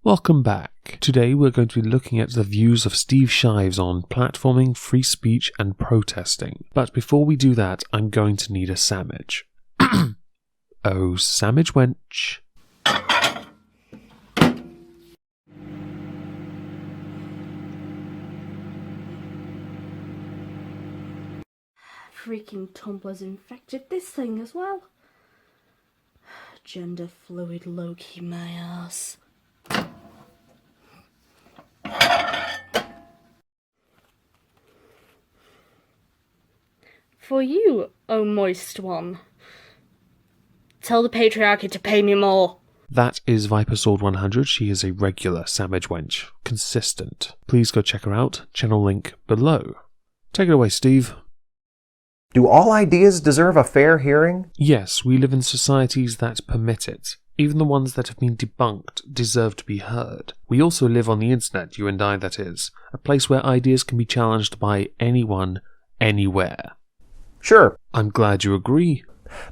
Welcome back. Today we're going to be looking at the views of Steve Shives on platforming, free speech and protesting. But before we do that, I'm going to need a sandwich. Oh, sandwich wench. Freaking Tumblr's infected this thing as well. Gender fluid Loki my ass. For you, oh moist one. Tell the patriarchy to pay me more. That is Viper Sword 100. She is a regular sandwich wench. Consistent. Please go check her out. Channel link below. Take it away, Steve. Do all ideas deserve a fair hearing? Yes, we live in societies that permit it. Even the ones that have been debunked deserve to be heard. We also live on the internet, you and I that is. A place where ideas can be challenged by anyone, anywhere. Sure. I'm glad you agree.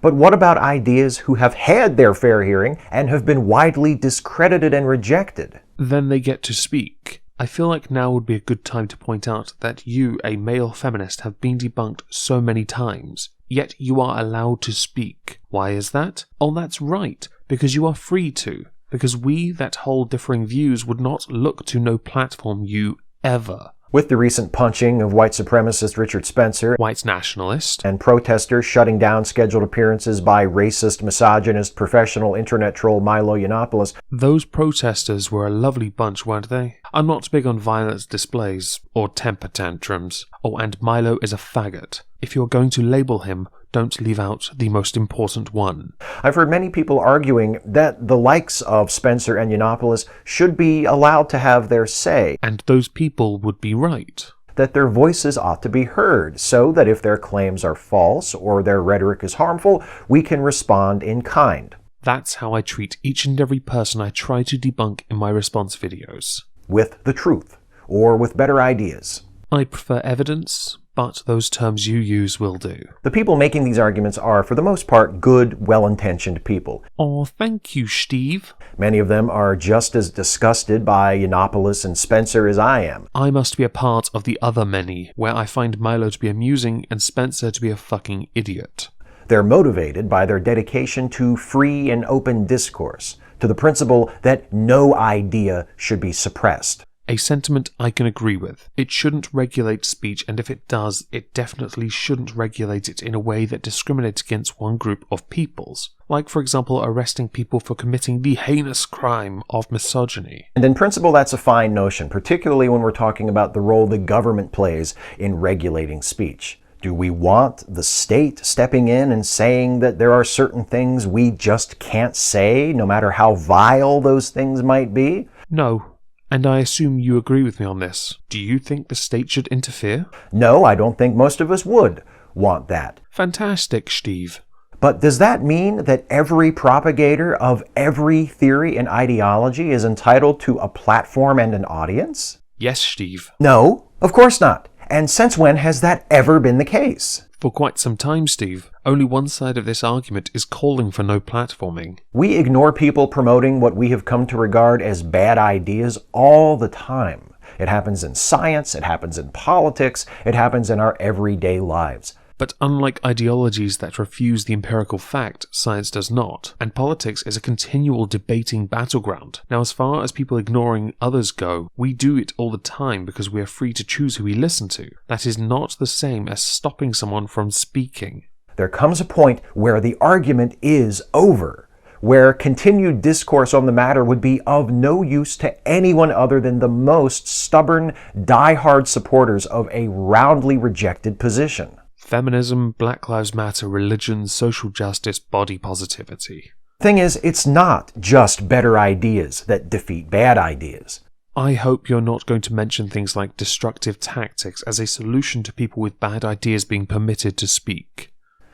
But what about ideas who have had their fair hearing and have been widely discredited and rejected? Then they get to speak. I feel like now would be a good time to point out that you, a male feminist, have been debunked so many times, yet you are allowed to speak. Why is that? Oh, that's right, because you are free to. Because we that hold differing views would not look to no platform you ever. With the recent punching of white supremacist Richard Spencer, white nationalist, and protesters shutting down scheduled appearances by racist, misogynist, professional internet troll Milo Yiannopoulos. Those protesters were a lovely bunch, weren't they? I'm not big on violent displays or temper tantrums. Oh, and Milo is a faggot. If you're going to label him, don't leave out the most important one. I've heard many people arguing that the likes of Spencer and Yiannopoulos should be allowed to have their say. And those people would be right. That their voices ought to be heard, so that if their claims are false or their rhetoric is harmful, we can respond in kind. That's how I treat each and every person I try to debunk in my response videos. With the truth, or with better ideas. I prefer evidence, but those terms you use will do. The people making these arguments are, for the most part, good, well-intentioned people. Oh, thank you, Steve. Many of them are just as disgusted by Yiannopoulos and Spencer as I am. I must be a part of the other many, where I find Milo to be amusing and Spencer to be a fucking idiot. They're motivated by their dedication to free and open discourse, to the principle that no idea should be suppressed. A sentiment I can agree with. It shouldn't regulate speech, and if it does, it definitely shouldn't regulate it in a way that discriminates against one group of peoples. Like, for example, arresting people for committing the heinous crime of misogyny. And in principle, that's a fine notion, particularly when we're talking about the role the government plays in regulating speech. Do we want the state stepping in and saying that there are certain things we just can't say, no matter how vile those things might be? No. And I assume you agree with me on this. Do you think the state should interfere? No, I don't think most of us would want that. Fantastic, Steve. But does that mean that every propagator of every theory and ideology is entitled to a platform and an audience? Yes, Steve. No, of course not. And since when has that ever been the case? For quite some time, Steve. Only one side of this argument is calling for no platforming. We ignore people promoting what we have come to regard as bad ideas all the time. It happens in science, it happens in politics, it happens in our everyday lives. But unlike ideologies that refuse the empirical fact, science does not, and politics is a continual debating battleground. Now, as far as people ignoring others go, we do it all the time because we are free to choose who we listen to. That is not the same as stopping someone from speaking. There comes a point where the argument is over, where continued discourse on the matter would be of no use to anyone other than the most stubborn, die-hard supporters of a roundly rejected position. Feminism, Black Lives Matter, religion, social justice, body positivity. Thing is, it's not just better ideas that defeat bad ideas. I hope you're not going to mention things like destructive tactics as a solution to people with bad ideas being permitted to speak.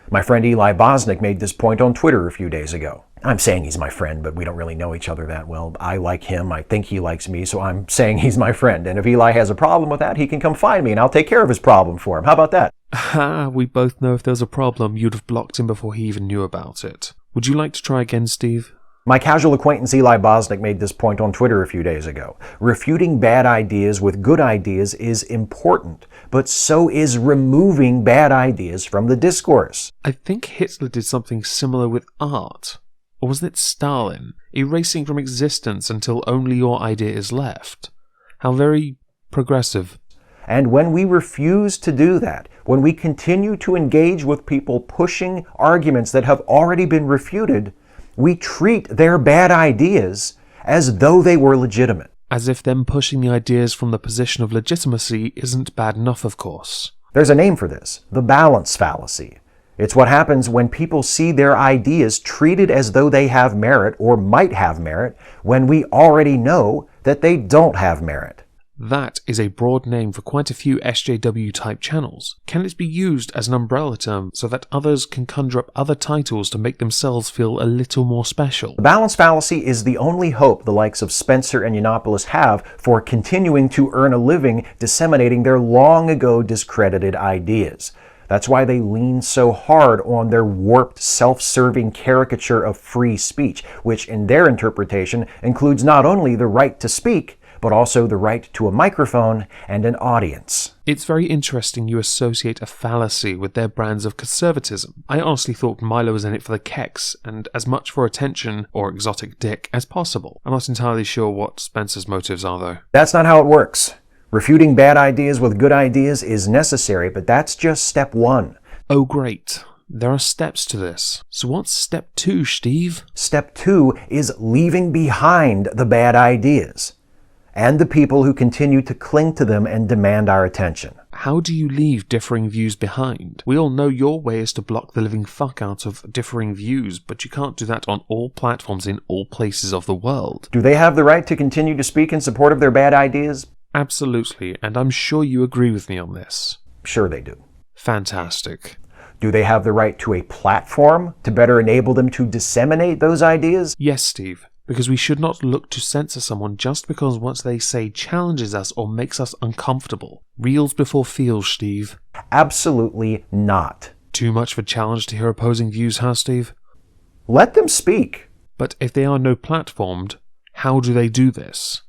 My friend Eli Bosnick made this point on Twitter a few days ago. I'm saying he's my friend, but we don't really know each other that well. I like him. I think he likes me, so I'm saying he's my friend. And if Eli has a problem with that, he can come find me and I'll take care of his problem for him. How about that? Ha, we both know if there's a problem, you'd have blocked him before he even knew about it. Would you like to try again, Steve? My casual acquaintance Eli Bosnick made this point on Twitter a few days ago. Refuting bad ideas with good ideas is important, but so is removing bad ideas from the discourse. I think Hitler did something similar with art. Or was it Stalin? Erasing from existence until only your idea is left. How very progressive. And when we refuse to do that, when we continue to engage with people pushing arguments that have already been refuted, we treat their bad ideas as though they were legitimate. As if them pushing the ideas from the position of legitimacy isn't bad enough, of course. There's a name for this, the balance fallacy. It's what happens when people see their ideas treated as though they have merit or might have merit when we already know that they don't have merit. That is a broad name for quite a few SJW-type channels. Can it be used as an umbrella term so that others can conjure up other titles to make themselves feel a little more special? The balance fallacy is the only hope the likes of Spencer and Yiannopoulos have for continuing to earn a living disseminating their long ago discredited ideas. That's why they lean so hard on their warped, self-serving caricature of free speech, which in their interpretation includes not only the right to speak, but also the right to a microphone and an audience. It's very interesting you associate a fallacy with their brands of conservatism. I honestly thought Milo was in it for the keks, and as much for attention, or exotic dick, as possible. I'm not entirely sure what Spencer's motives are, though. That's not how it works. Refuting bad ideas with good ideas is necessary, but that's just step one. Oh, great. There are steps to this. So what's step 2, Steve? Step 2 is leaving behind the bad ideas and the people who continue to cling to them and demand our attention. How do you leave differing views behind? We all know your way is to block the living fuck out of differing views, but you can't do that on all platforms in all places of the world. Do they have the right to continue to speak in support of their bad ideas? Absolutely, and I'm sure you agree with me on this. Sure they do. Fantastic. Do they have the right to a platform to better enable them to disseminate those ideas? Yes, Steve. Because we should not look to censor someone just because what they say challenges us or makes us uncomfortable. Reals before feels, Steve. Absolutely not. Too much of a challenge to hear opposing views, huh, Steve? Let them speak. But if they are no platformed, how do they do this?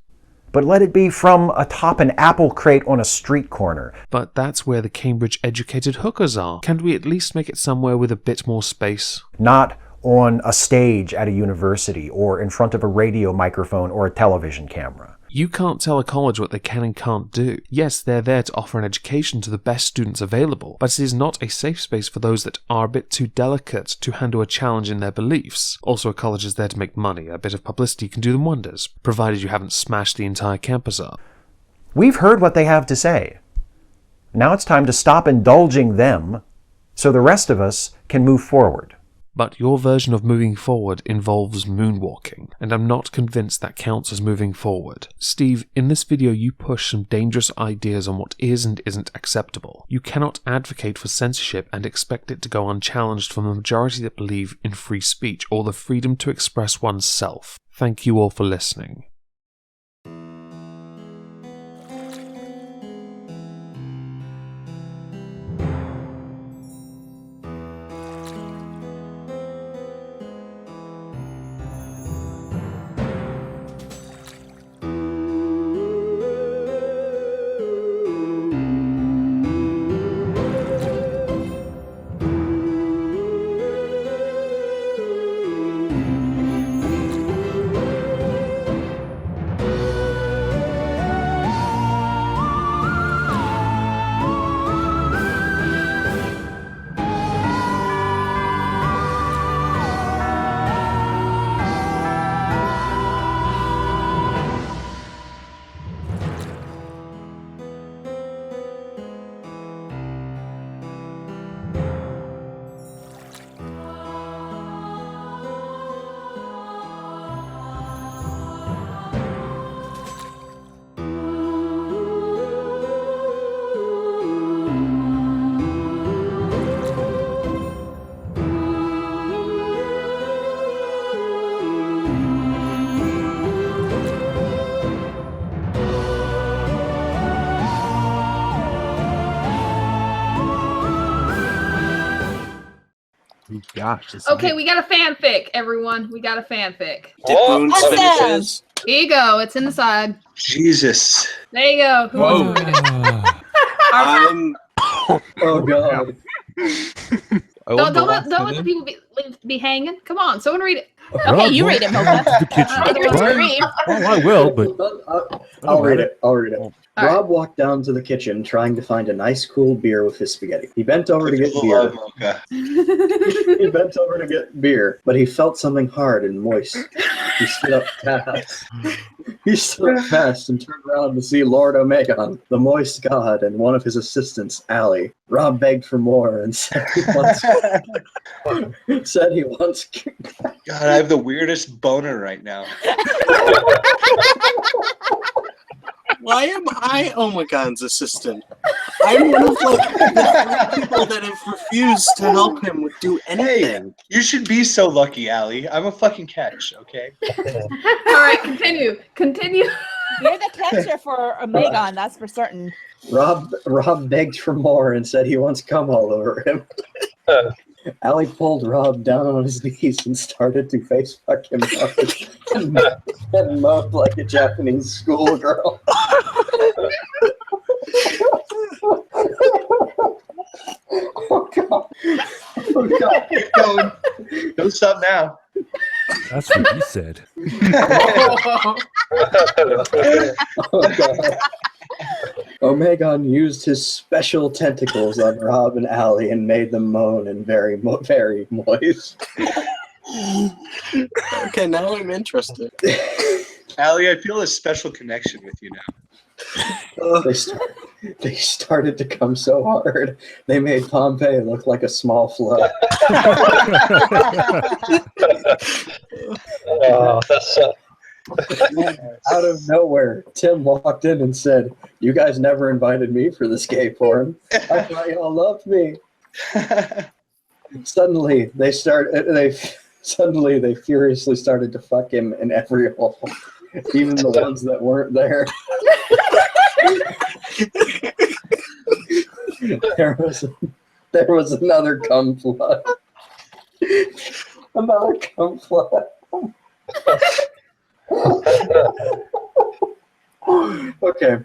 But let it be from atop an apple crate on a street corner. But that's where the Cambridge-educated hookers are. Can't we at least make it somewhere with a bit more space? Not on a stage at a university or in front of a radio microphone or a television camera. You can't tell a college what they can and can't do. Yes, they're there to offer an education to the best students available, but it is not a safe space for those that are a bit too delicate to handle a challenge in their beliefs. Also, a college is there to make money. A bit of publicity can do them wonders, provided you haven't smashed the entire campus up. We've heard what they have to say. Now it's time to stop indulging them so the rest of us can move forward. But your version of moving forward involves moonwalking, and I'm not convinced that counts as moving forward. Steve, in this video you push some dangerous ideas on what is and isn't acceptable. You cannot advocate for censorship and expect it to go unchallenged from the majority that believe in free speech or the freedom to express oneself. Thank you all for listening. gosh. Okay, we got a fanfic, everyone. We got a fanfic. Did Boone finish his? Here you go. It's in the side. Jesus. There you go. Who wants to read it? I'm. Oh God. Don't let the people be hanging. Come on, someone read it. Okay, you read it, Mocha. The kitchen. Well, I will, but I'll read it. All Rob walked down to the kitchen trying to find a nice cool beer with his spaghetti. He bent over to get beer. He bent over to get beer, but he felt something hard and moist. He stood up fast. He stood up fast and turned around to see Lord Omegon, the moist god, and one of his assistants, Allie. Rob begged for more and said he wants. God, I have the weirdest boner right now. Why am I Omegon's assistant? I'm one of the three people that have refused to help him do anything. You should be so lucky, Allie. I'm a fucking catch, okay? All right, continue. You're the catcher for Omegon, that's for certain. Rob begged for more and said he wants cum all over him. Allie pulled Rob down on his knees and started to face fuck him hard and moaned like a Japanese schoolgirl. Oh God! Oh God! Keep going. Don't stop now. that's what he said. Oh God! Omegon used his special tentacles on Rob and Allie and made them moan and very moist. Okay, now I'm interested. Allie, I feel a special connection with you now. They started to come so hard, they made Pompeii look like a small flood. Oh, that's Out of nowhere, Tim walked in and said, "You guys never invited me for this gay porn. I thought y'all loved me." Suddenly, they furiously started to fuck him in every hole, even the ones that weren't there. There was another cum flood. Another cum flood. Okay,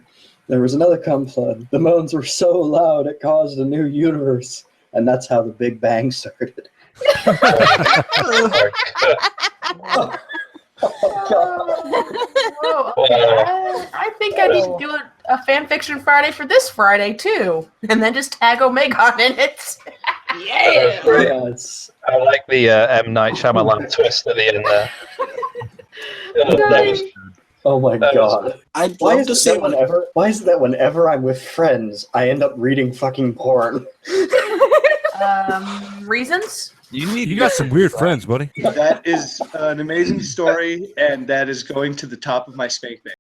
there was another cum flood. The moans were so loud it caused a new universe, and that's how the Big Bang started. Whoa, okay. I think I need to do a fanfiction Friday for this Friday too, and then just tag Omegon in it. Yeah. Yes. I like the M. Night Shyamalan twist at the end there. Oh my God! I'd Why love is to it see that whenever I'm with friends, I end up reading fucking porn? Reasons? You got some weird friends, buddy. That is an amazing story, and that is going to the top of my spank bank.